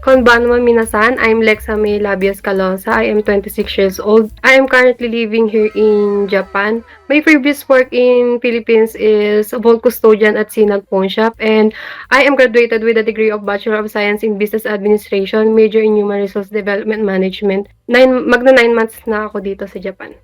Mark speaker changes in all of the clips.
Speaker 1: Konbanwa minasan, I'm Lexame Labias Calosa. I am 26 years old. I am currently living here in Japan. My previous work in Philippines is a vault custodian at Sinag Pawn Shop, and I am graduated with a degree of Bachelor of Science in Business Administration, major in Human Resource Development Management. Magna 9 months na ako dito sa Japan.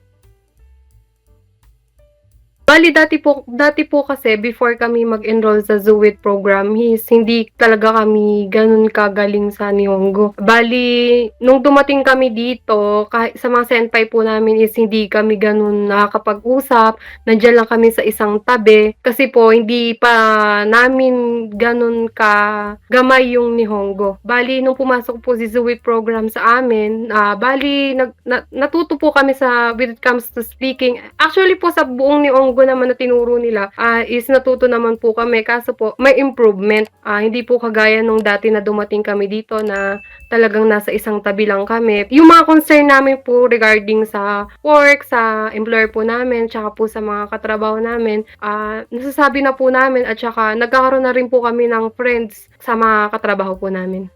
Speaker 1: Bale dati po kasi before kami mag-enroll sa ZUIT program hindi talaga kami gano'n kagaling sa Nihongo. Bale nung dumating kami dito kahit sa mga senpai po namin is hindi kami gano'n nakakapag-usap, nandiyan lang kami sa isang tabi kasi po hindi pa namin gano'n kagamay yung Nihongo. Bale nung pumasok po si ZUIT program sa amin, bale natuto po kami sa when it comes to speaking. Actually po sa buong Nihongo naman na tinuro nila, is natuto naman po kami kaso po may improvement. Hindi po kagaya nung dati na dumating kami dito na talagang nasa isang tabi lang kami. Yung mga concern namin po regarding sa work, sa employer po namin, tsaka po sa mga katrabaho namin, nasasabi na po namin at tsaka nagkakaroon na rin po kami ng friends sa mga katrabaho po namin.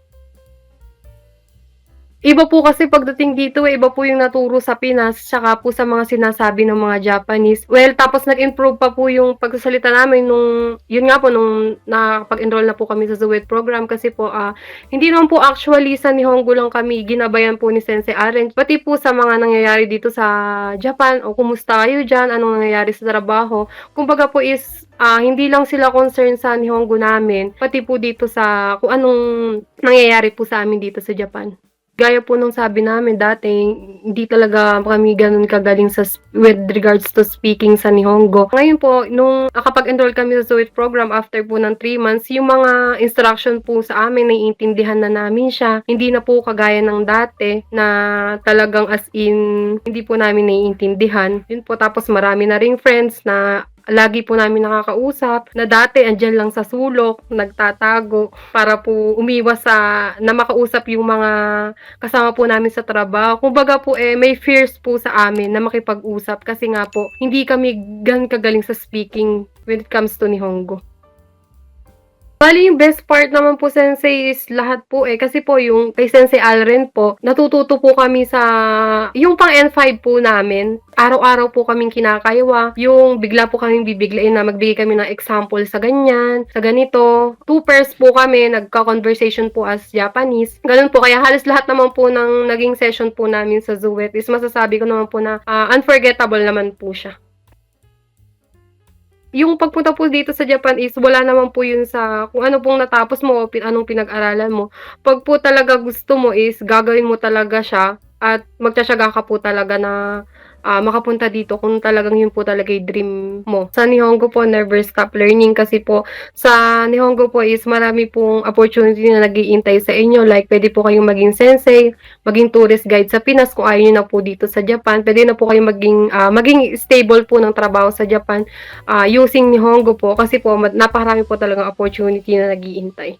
Speaker 1: Iba po kasi pagdating dito, iba po yung naturo sa Pinas tsaka po sa mga sinasabi ng mga Japanese. Well, tapos nag-improve pa po yung pagsasalita namin yun nga po nung nakapag-enroll na po kami sa ZUIT program kasi po, hindi naman po actually sa Nihongo lang kami ginabayan po ni Sensei Aren, pati po sa mga nangyayari dito sa Japan o kumusta kayo diyan, anong nangyayari sa trabaho. Kumbaga po is, hindi lang sila concerned sa Nihongo namin, pati po dito sa kung anong nangyayari po sa amin dito sa Japan. Gaya po nung sabi namin dati, hindi talaga kami gano'n kagaling with regards to speaking sa Nihongo. Ngayon po, nung nakapag-enroll kami sa ZUIT program after po ng 3 months, yung mga instruction po sa amin, naiintindihan na namin siya. Hindi na po kagaya ng dati na talagang as in, hindi po namin naiintindihan. Yun po, tapos marami na ring friends na lagi po namin nakakausap na dati andyan lang sa sulok, nagtatago para po umiwas na makausap yung mga kasama po namin sa trabaho. Kumbaga po may fears po sa amin na makipag-usap kasi nga po hindi kami gan kagaling sa speaking when it comes to Nihongo. Bale yung best part naman po Sensei is lahat po kasi po yung kay Sensei Alren po, natututo po kami sa yung pang N5 po namin, araw-araw po kaming kinakaiwa, yung bigla po kaming bibiglain na magbigay kami ng example sa ganyan, sa ganito. 2 pairs po kami, nagka-conversation po as Japanese. Ganun po, kaya halos lahat naman po ng naging session po namin sa ZUIT is masasabi ko naman po na unforgettable naman po siya. Yung pagpunta po dito sa Japan is wala naman po yun sa kung ano pong natapos mo o anong pinag-aralan mo. 'Pag po talaga gusto mo is gagawin mo talaga siya at magtitiyaga ka po talaga na, makapunta dito kung talagang yun po talaga yung dream mo. Sa Nihongo po never stop learning kasi po sa Nihongo po is marami pong opportunity na nag-iintay sa inyo, like puwede po kayong maging sensei, maging tourist guide sa Pinas kung ayaw niyo na po dito sa Japan. Puwede na po kayong maging stable po ng trabaho sa Japan, using Nihongo po kasi po napakarami po talagang opportunity na nag-iintay.